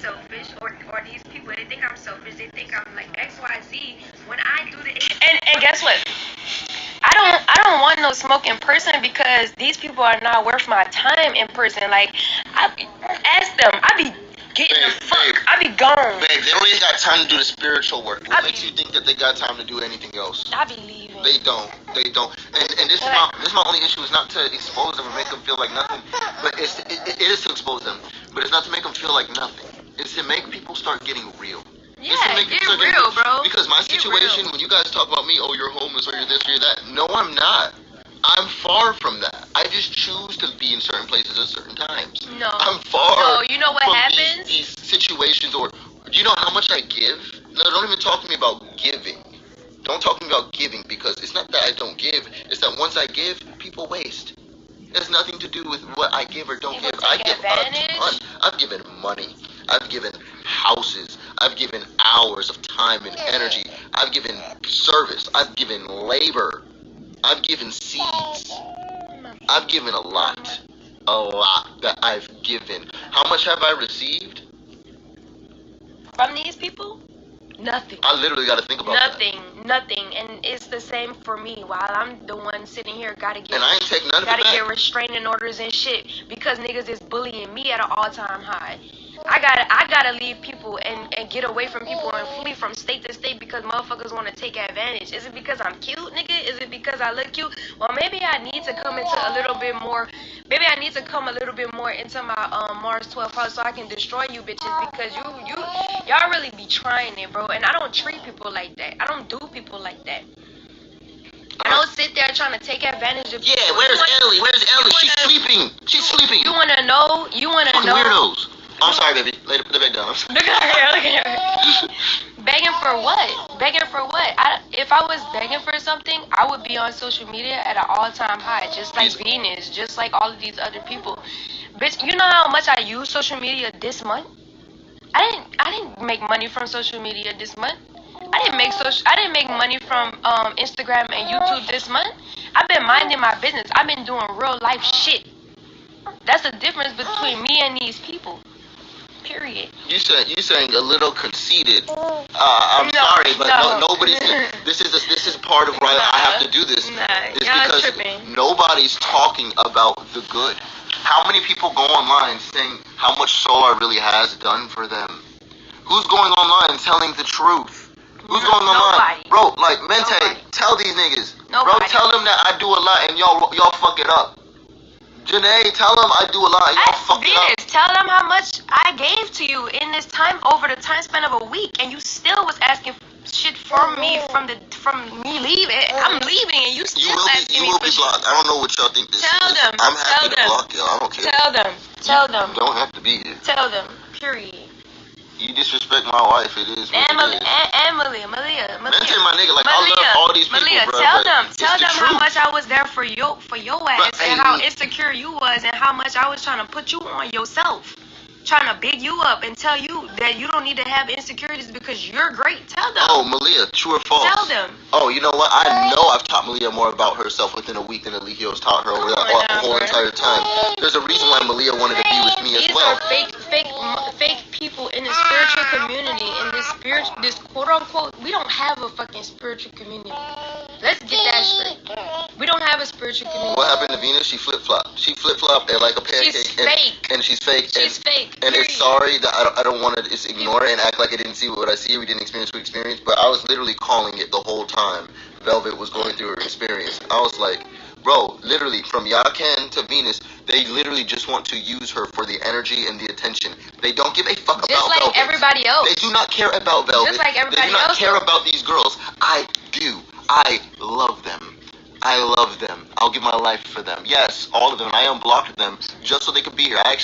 selfish, or these people, they think I'm selfish. They think I'm like XYZ when I do the. And guess what? I don't want no smoke in person because these people are not worth my time in person. Like, ask them. I be getting the fuck. I be gone. Babe, they don't even got time to do the spiritual work. What makes you think that they got time to do anything else? I be leaving. They don't. And this is my only issue is not to expose them or make them feel like nothing, but it is to expose them, but it's not to make them feel like nothing. It's to make people start getting real. Yeah, get real, bro. Because my situation, when you guys talk about me, oh, you're homeless, or you're this, or you're that. No, I'm not. I'm far from that. I just choose to be in certain places at certain times. No. I'm far. No, you know what from happens? These situations, or do you know how much I give? No, don't even talk to me about giving. Don't talk to me about giving, because it's not that I don't give. It's that once I give, people waste. It has nothing to do with what I give or don't give. I give a ton. I've given money. I've given houses. I've given hours of time and energy. I've given service. I've given labor. I've given seeds. I've given a lot. A lot that I've given. How much have I received? From these people? Nothing. I literally got to think about Nothing. And it's the same for me. While I'm the one sitting here, gotta get restraining orders and shit because niggas is bullying me at an all-time high. I gotta leave people and get away from people and flee from state to state because motherfuckers want to take advantage. Is it because I'm cute, nigga? Is it because I look cute? Well, maybe I need to come into a little bit more. Maybe I need to come a little bit more into my Mars 12 house so I can destroy you bitches because y'all really be trying it, bro. And I don't treat people like that. I don't do people like that. I don't sit there trying to take advantage of people. Yeah, where's Ellie? She's sleeping. She's sleeping. You wanna know? Weirdos. I'm sorry, baby. Later, put the bag down. Look at her. Begging for what? Begging for what? If I was begging for something, I would be on social media at an all-time high, just like Venus, just like all of these other people. Bitch, you know how much I use social media this month? I didn't make money from social media this month. I didn't make money from Instagram and YouTube this month. I've been minding my business. I've been doing real life shit. That's the difference between me and these people. Period. You saying a little conceited. I'm sorry, but nobody's. This is part of why I have to do this. It's because nobody's talking about the good. How many people go online saying how much Soular really has done for them? Who's going online telling the truth? Who's going online? Bro, like Mente, tell these niggas. Bro, tell them that I do a lot and y'all fuck it up. Janae, tell them I do a lot and y'all fuck it up. Tell them how much I gave to you in this time over the time span of a week, and you still was asking shit from me from me leaving. I'm leaving, and you still asking me for shit. You will be blocked. I don't know what y'all think this is. I'm happy to block y'all. I don't care. Tell them. You don't have to be here. Tell them. Period. You disrespect my wife, it is what it is. Malia. Mente, my nigga, like, I love all these people, bro. Tell them how much I was there for your ass and how insecure you was and how much I was trying to put you on yourself. Trying to big you up and tell you that you don't need to have insecurities because you're great. Tell them. Oh, Malia, true or false? Tell them. Oh, you know what? I know I've taught Malia more about herself within a week than Eligio's taught her over that whole entire time. There's a reason why Malia wanted to be with me as well. These are fake people in the spiritual community, in this quote unquote. We don't have a fucking spiritual community. Let's get that straight. We don't have a spiritual community. What happened to Venus? She flip-flopped. She flip-flopped and like a pancake. She's fake. And she's fake. She's fake. And it's sorry that I don't want to just ignore it and act like I didn't see what I see. We didn't experience what we experienced. But I was literally calling it the whole time Velvet was going through her experience. I was like, bro, literally from Yakan to Venus, they literally just want to use her for the energy and the attention. They don't give a fuck about Velvet. Just like everybody else. They do not care about Velvet. Just like everybody else. They do not care about these girls. I do. I love them. I love them. I'll give my life for them. Yes, all of them. I unblocked them just so they could be here. I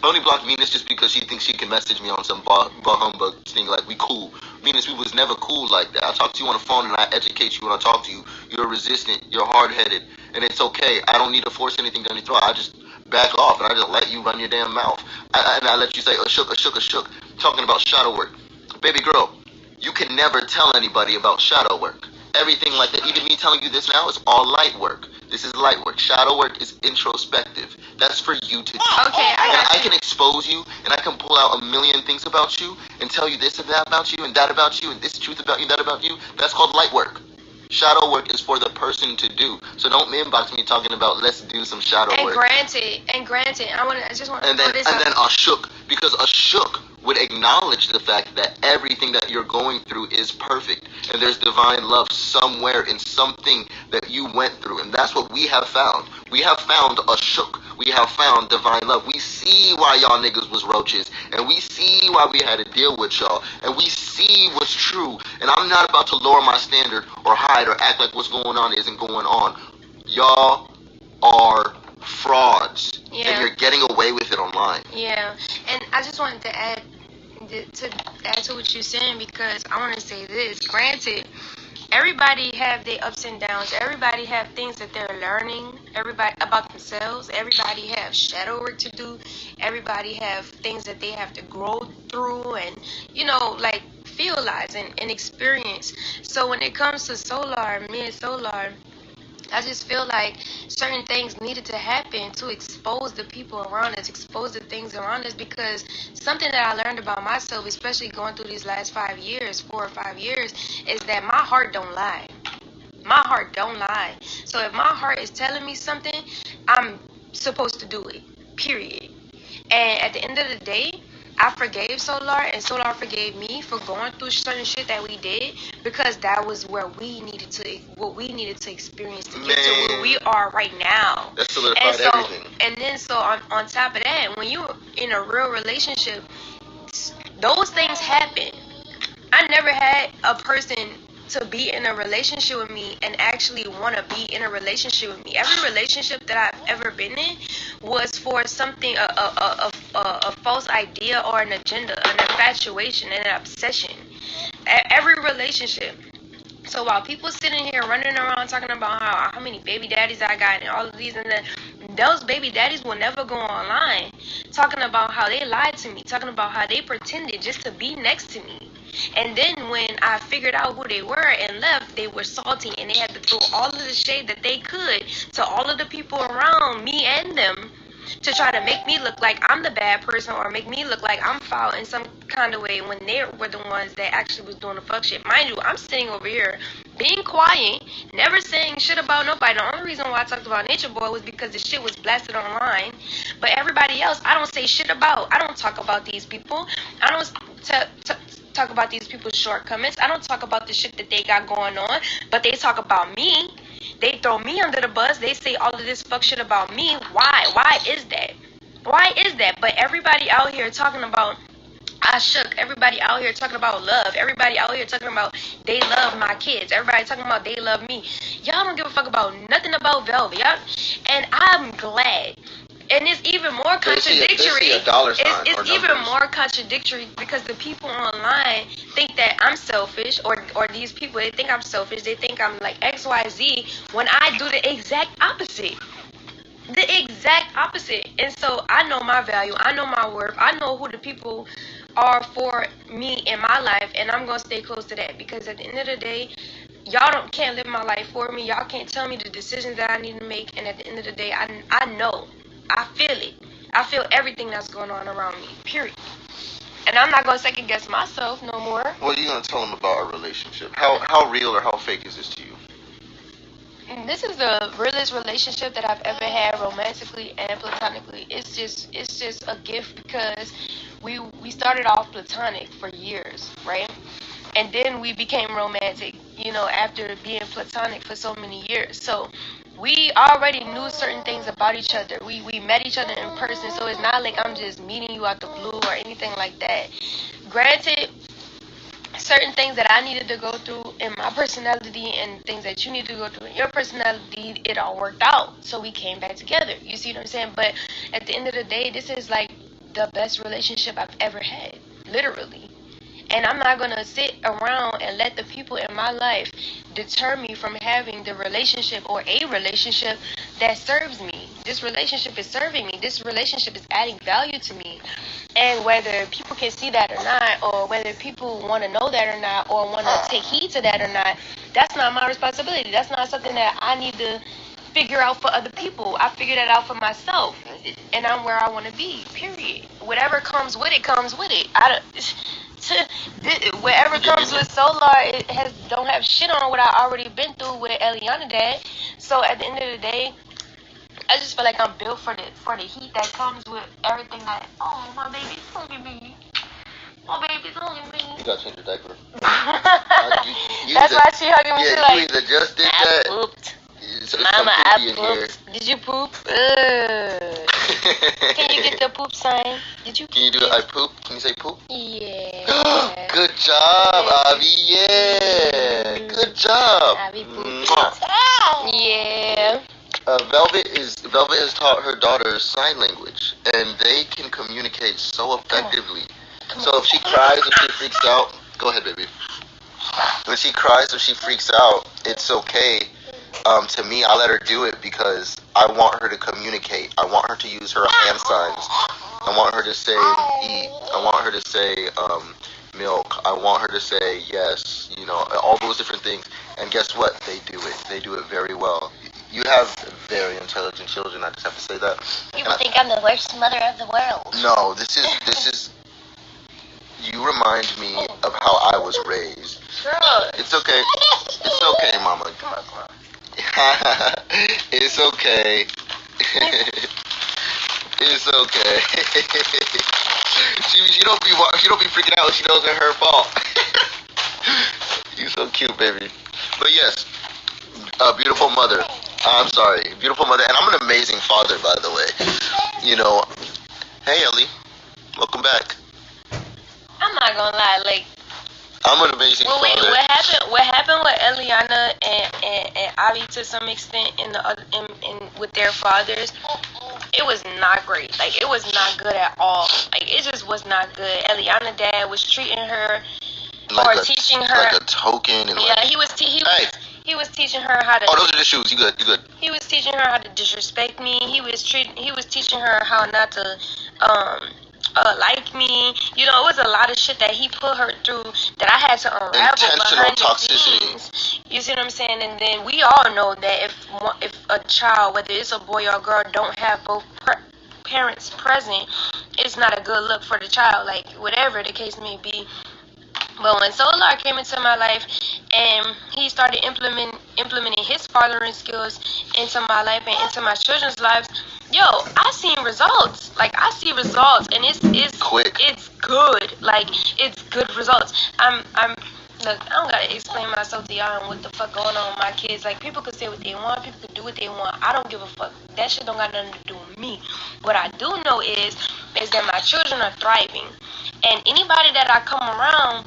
only blocked Venus just because she thinks she can message me on some bah humbug thing like we cool. Venus, we was never cool like that. I talk to you on the phone and I educate you when I talk to you. You're resistant. You're hard-headed. And it's okay. I don't need to force anything down your throat. I just back off and I just let you run your damn mouth. And I let you say, a shook, talking about shadow work. Baby girl, you can never tell anybody about shadow work. Everything like that, even me telling you this now, is all light work. This is light work. Shadow work is introspective. That's for you to do. Okay, I can expose you, and I can pull out a million things about you, and tell you this and that about you, and that about you, and this truth about you, that about you. That's called light work. Shadow work is for the person to do. So don't inbox me talking about let's do some shadow work. And granted, I just want to and then Ashok, because Ashok would acknowledge the fact that everything that you're going through is perfect, and there's divine love somewhere in something that you went through, and that's what we have found. We have found Ashok. We have found divine love. We see why y'all niggas was roaches, and we see why we had to deal with y'all, and we see what's true. And I'm not about to lower my standard or hide or act like what's going on isn't going on. Y'all are frauds, and you're getting away with it online. Yeah, and I just wanted to add to what you're saying, because I want to say this. Granted, everybody have their ups and downs. Everybody have things that they're learning. Everybody about themselves. Everybody have shadow work to do. Everybody have things that they have to grow through, and like realize and experience. So when it comes to Soular, me and Soular, I just feel like certain things needed to happen to expose the people around us, expose the things around us, because something that I learned about myself, especially going through these last 4 or 5 years, is that my heart don't lie. My heart don't lie. So if my heart is telling me something, I'm supposed to do it, period. And at the end of the day, I forgave Soular, and Soular forgave me for going through certain shit that we did, because that was where we needed to experience to get to where we are right now. That solidified everything. And then on top of that, when you're in a real relationship, those things happen. I never had a person to be in a relationship with me and actually want to be in a relationship with me. Every relationship that I've ever been in was for something, a false idea or an agenda, an infatuation, and an obsession. Every relationship. So while people sitting here running around talking about how many baby daddies I got and all of these and that, those baby daddies will never go online talking about how they lied to me, talking about how they pretended just to be next to me. And then when I figured out who they were and left, they were salty, and they had to throw all of the shade that they could to all of the people around me and them to try to make me look like I'm the bad person, or make me look like I'm foul in some kind of way, when they were the ones that actually was doing the fuck shit. Mind you, I'm sitting over here being quiet, never saying shit about nobody. The only reason why I talked about Nature Boy was because the shit was blasted online. But everybody else, I don't say shit about. I don't talk about these people. I don't talk about these people's shortcomings. I don't talk about the shit that they got going on, but they talk about me. They throw me under the bus. They say all of this fuck shit about me. Why? Why is that? Why is that? But everybody out here talking about I shook. Everybody out here talking about love. Everybody out here talking about they love my kids. Everybody talking about they love me. Y'all don't give a fuck about nothing about Velvet. Y'all, and I'm glad. And it's even more contradictory. It's even more contradictory because the people online think that I'm selfish, or these people, they think I'm selfish. They think I'm like XYZ when I do the exact opposite. The exact opposite. And so I know my value. I know my worth. I know who the people are for me in my life, and I'm going to stay close to that, because at the end of the day, y'all can't live my life for me. Y'all can't tell me the decisions that I need to make, and at the end of the day, I know. I feel it. I feel everything that's going on around me, period. And I'm not going to second guess myself no more. What are you going to tell them about our relationship? How real or how fake is this to you? And this is the realest relationship that I've ever had, romantically and platonically. It's just a gift, because we started off platonic for years, right? And then we became romantic, after being platonic for so many years. So we already knew certain things about each other. We met each other in person, so it's not like I'm just meeting you out the blue or anything like that. Granted, certain things that I needed to go through in my personality and things that you need to go through in your personality, it all worked out. So we came back together. You see what I'm saying? But at the end of the day, this is like the best relationship I've ever had. Literally. And I'm not going to sit around and let the people in my life deter me from having the relationship or a relationship that serves me. This relationship is serving me. This relationship is adding value to me. And whether people can see that or not, or whether people want to know that or not, or want to take heed to that or not, that's not my responsibility. That's not something that I need to figure out for other people. I figured that out for myself, and I'm where I want to be. Period. Whatever comes with it, comes with it. Whatever comes with Solar, it don't have shit on what I already been through with Eliana dad. So at the end of the day, I just feel like I'm built for the heat that comes with everything. Like, oh, my baby's hugging me. My baby's hugging me. You gotta change your diaper. That's why she hugging me. Yeah, like, you either just did that. I pooped. It's Mama, I pooped. Did you poop? Can you get the poop sign? Did you? Can you do it? I poop. Can you say poop? Yeah. Good job, Avi. Yeah. Good job. Avi pooped. Yeah. Velvet has taught her daughter sign language, and they can communicate so effectively. So if she cries or she freaks out, go ahead, baby. When she cries or she freaks out, it's okay. To me, I let her do it because I want her to communicate. I want her to use her hand signs. I want her to say eat. I want her to say milk. I want her to say yes. You know, all those different things. And guess what? They do it. They do it very well. You have very intelligent children. I just have to say that. People think I'm the worst mother of the world. No, this is. You remind me of how I was raised. Girl. It's okay. It's okay, Mama. Come on. It's okay. It's okay. she don't be freaking out when she knows it's her fault. You so cute, baby. But yes, beautiful mother. I'm sorry, beautiful mother, and I'm an amazing father, by the way. You know, hey Ellie, welcome back. I'm not gonna lie, like. I'm an amazing father. What happened with Eliana and Ali to some extent in with their fathers, it was not great. Like, it was not good at all. Like, it just was not good. Eliana dad was treating her teaching her like a token. And yeah, he was teaching her how to. Oh, those are the shoes. You good? He was teaching her how to disrespect me. He was teaching her how not to like me. You know, it was a lot of shit that he put her through that I had to unravel behind the scenes. You see what I'm saying? And then we all know that if a child, whether it's a boy or a girl, don't have both parents present, it's not a good look for the child. Like, whatever the case may be. But when Soular came into my life and he started implementing his fathering skills into my life and into my children's lives, yo, I seen results. Like, I see results, and it's quick. It's good. Like, it's good results. Look, I don't gotta explain myself to y'all and what the fuck going on with my kids. Like, people could say what they want, people could do what they want. I don't give a fuck. That shit don't got nothing to do with me. What I do know is that my children are thriving. And anybody that I come around,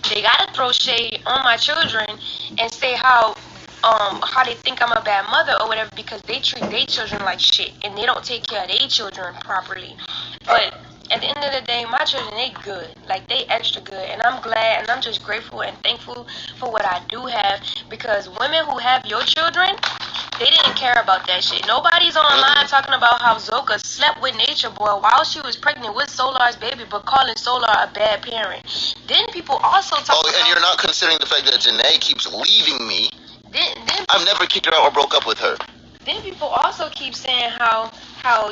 they gotta throw shade on my children and say how they think I'm a bad mother or whatever, because they treat their children like shit and they don't take care of their children properly. But at the end of the day, my children, they good. Like, they extra good. And I'm glad and I'm just grateful and thankful for what I do have, because women who have your children, they didn't care about that shit. Nobody's online talking about how Zoka slept with Nature Boy while she was pregnant with Solar's baby, but calling Solar a bad parent. Then people also talk about... Oh, and you're not considering the fact that Janae keeps leaving me. I've never kicked her out or broke up with her. Then people also keep saying how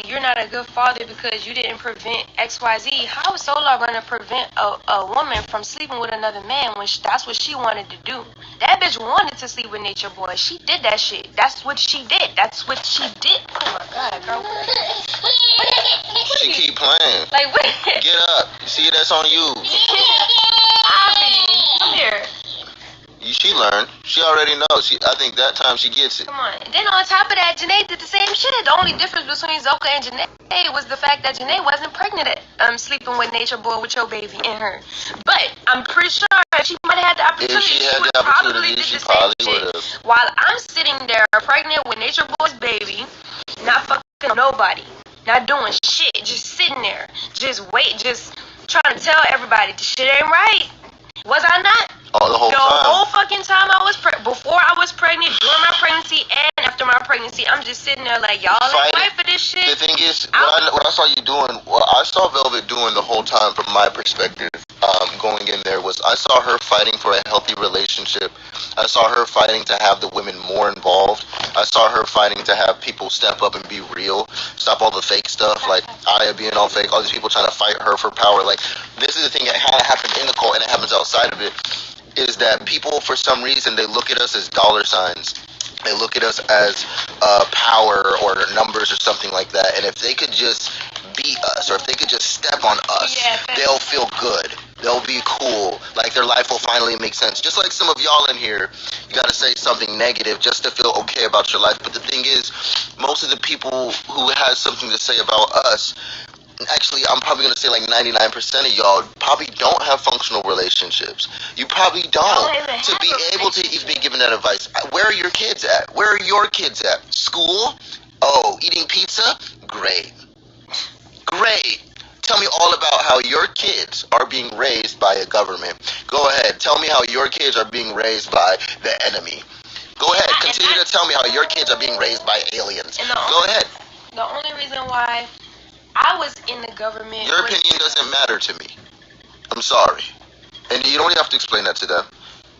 you're not a good father because you didn't prevent XYZ. How is Solar going to prevent a woman from sleeping with another man when that's what she wanted to do? That bitch wanted to sleep with Nature Boy. She did that shit. That's what she did. Oh my God, girl. She keep playing. Like, what? Get up. See, that's on you. Abby, come here. She learned. She already knows. I think that time she gets it. Come on. And then on top of that, Janae did the same shit. The only difference between Zoka and Janae was the fact that Janae wasn't pregnant at sleeping with Nature Boy with your baby in her. But I'm pretty sure if she might have had the opportunity, she would probably did the same shit. While I'm sitting there pregnant with Nature Boy's baby, not fucking nobody, not doing shit, just sitting there, just trying to tell everybody this shit ain't right. Was I not? Oh, the whole fucking time I was before I was pregnant, during my pregnancy, and after after my pregnancy, I'm just sitting there like, y'all ain't fight for this shit. The thing is, what I saw you doing, what I saw Velvet doing the whole time from my perspective, going in there, was I saw her fighting for a healthy relationship. I saw her fighting to have the women more involved. I saw her fighting to have people step up and be real, stop all the fake stuff, like Aya being all fake, all these people trying to fight her for power. Like, this is the thing that kind of happened in the cult, and it happens outside of it, is that people, for some reason, they look at us as dollar signs. They look at us as power or numbers or something like that. And if they could just beat us, or if they could just step on us, they'll feel good. They'll be cool. Like, their life will finally make sense. Just like some of y'all in here, you got to say something negative just to feel okay about your life. But the thing is, most of the people who has something to say about us, actually, I'm probably going to say like 99% of y'all probably don't have functional relationships. You probably don't. To be able to even be given that advice. Where are your kids at? Where are your kids at? School? Oh, eating pizza? Great. Great. Tell me all about how your kids are being raised by a government. Go ahead. Tell me how your kids are being raised by the enemy. Go ahead. Continue to tell me how your kids are being raised by aliens. Go ahead. The only reason why I was in the government. Your opinion doesn't matter to me. I'm sorry. And you don't have to explain that to them.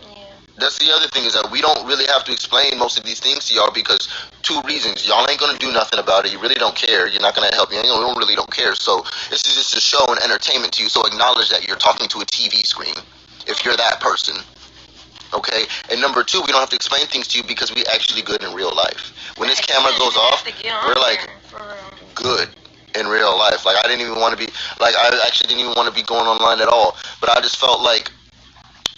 Yeah. That's the other thing, is that we don't really have to explain most of these things to y'all, because two reasons. Y'all ain't going to do nothing about it. You really don't care. You're not going to help me. You really don't care. So this is just a show and entertainment to you. So acknowledge that you're talking to a TV screen if you're that person. Okay? And number two, we don't have to explain things to you because we actually good in real life. When this camera goes off, we're like good in real life. Like, I didn't even want to be, like, I actually didn't even want to be going online at all. But I just felt like,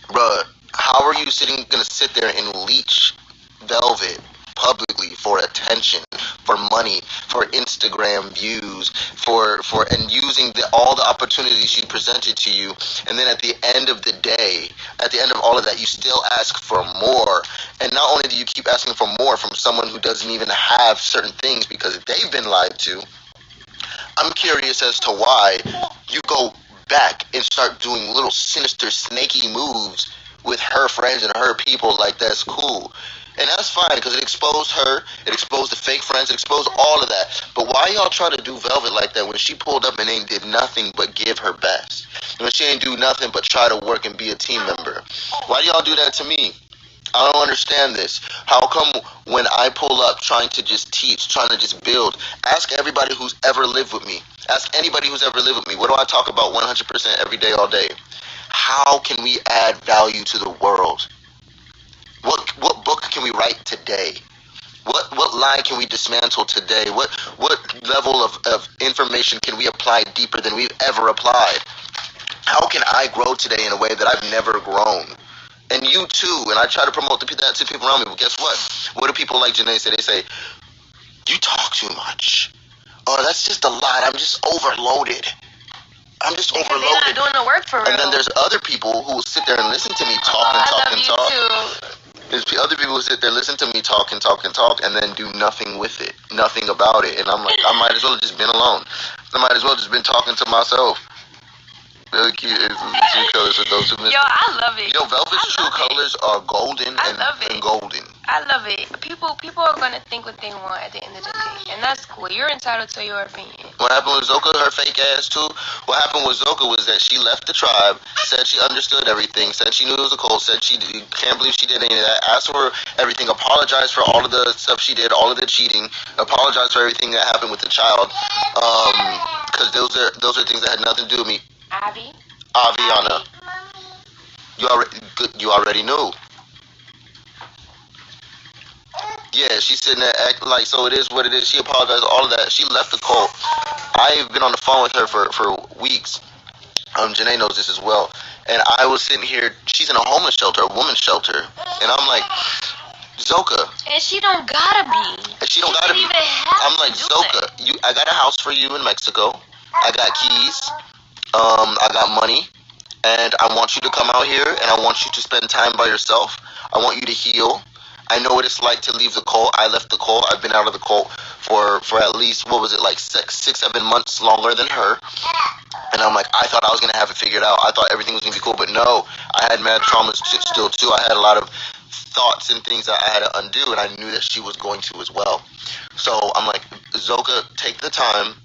bruh, how are you gonna sit there and leech Velvet publicly for attention, for money, for Instagram views, and using all the opportunities she presented to you, and then at the end of the day, at the end of all of that, you still ask for more. And not only do you keep asking for more from someone who doesn't even have certain things because they've been lied to, I'm curious as to why you go back and start doing little sinister, snaky moves with her friends and her people. Like, that's cool. And that's fine, because it exposed her, it exposed the fake friends, it exposed all of that. But why y'all try to do Velvet like that when she pulled up and ain't did nothing but give her best? When she ain't do nothing but try to work and be a team member? Why do y'all do that to me? I don't understand this. How come when I pull up trying to just teach, trying to just build, ask everybody who's ever lived with me. Ask anybody who's ever lived with me. What do I talk about 100% every day, all day? How can we add value to the world? What book can we write today? What lie can we dismantle today? What level of information can we apply deeper than we've ever applied? How can I grow today in a way that I've never grown? And you too. And I try to promote that to people around me. But guess what? What do people like Janae say? They say, you talk too much. Oh, that's just a lot. I'm just overloaded. I'm just overloaded. They're not doing the work for real. And then there's other people who will sit there and listen to me talk and talk and talk. Too. There's other people who sit there, listen to me talk and talk and talk, and then do nothing with it. Nothing about it. And I'm like, I might as well have just been alone. I might as well have just been talking to myself. Really cute. It's true colors for those who missed it. Yo, I love it. Yo, Velvet's true colors are golden and golden. I love it. People are gonna think what they want at the end of the day, and that's cool. You're entitled to your opinion. What happened with Zoka, her fake ass too? What happened with Zoka was that she left the tribe, said she understood everything, said she knew it was a cult, said she can't believe she did any of that, asked for everything, apologized for all of the stuff she did, all of the cheating, apologized for everything that happened with the child, because those are things that had nothing to do with me. Aviana. You already knew. Yeah, she's sitting there acting like, so it is what it is. She apologized, all of that. She left the cult. I've been on the phone with her for weeks. Janae knows this as well. And I was sitting here, she's in a homeless shelter, a woman's shelter. And I'm like, Zoka. And she don't gotta be. And she don't gotta be. I'm like, Zoka, I got a house for you in Mexico. I got keys. I got money, and I want you to come out here, and I want you to spend time by yourself. I want you to heal. I know what it's like to leave the cult. I left the cult. I've been out of the cult for at least, what was it, like 6-7 months longer than her. And I'm like, I thought I was going to have it figured out. I thought everything was going to be cool, but no. I had mad traumas still, too. I had a lot of thoughts and things that I had to undo, and I knew that she was going to as well. So I'm like, Zoka, take the time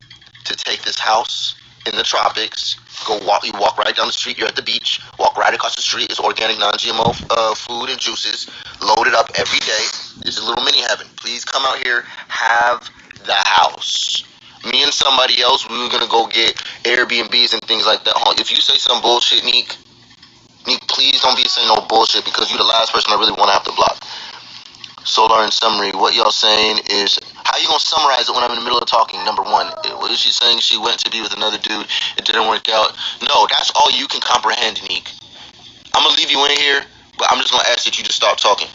to take this house in the tropics. Go walk. You walk right down the street. You're at the beach. Walk right across the street. It's organic, non-GMO food and juices. Load it up every day. It's a little mini heaven. Please come out here. Have the house. Me and somebody else, we were gonna go get Airbnbs and things like that. If you say some bullshit, Neek, please don't be saying no bullshit, because you're the last person I really want to have to block. Soular, in summary, what y'all saying is, how you gonna summarize it when I'm in the middle of talking? Number one, what is she saying? She went to be with another dude. It didn't work out. No, that's all you can comprehend, Neek. I'm gonna leave you in here, but I'm just gonna ask that you just stop talking.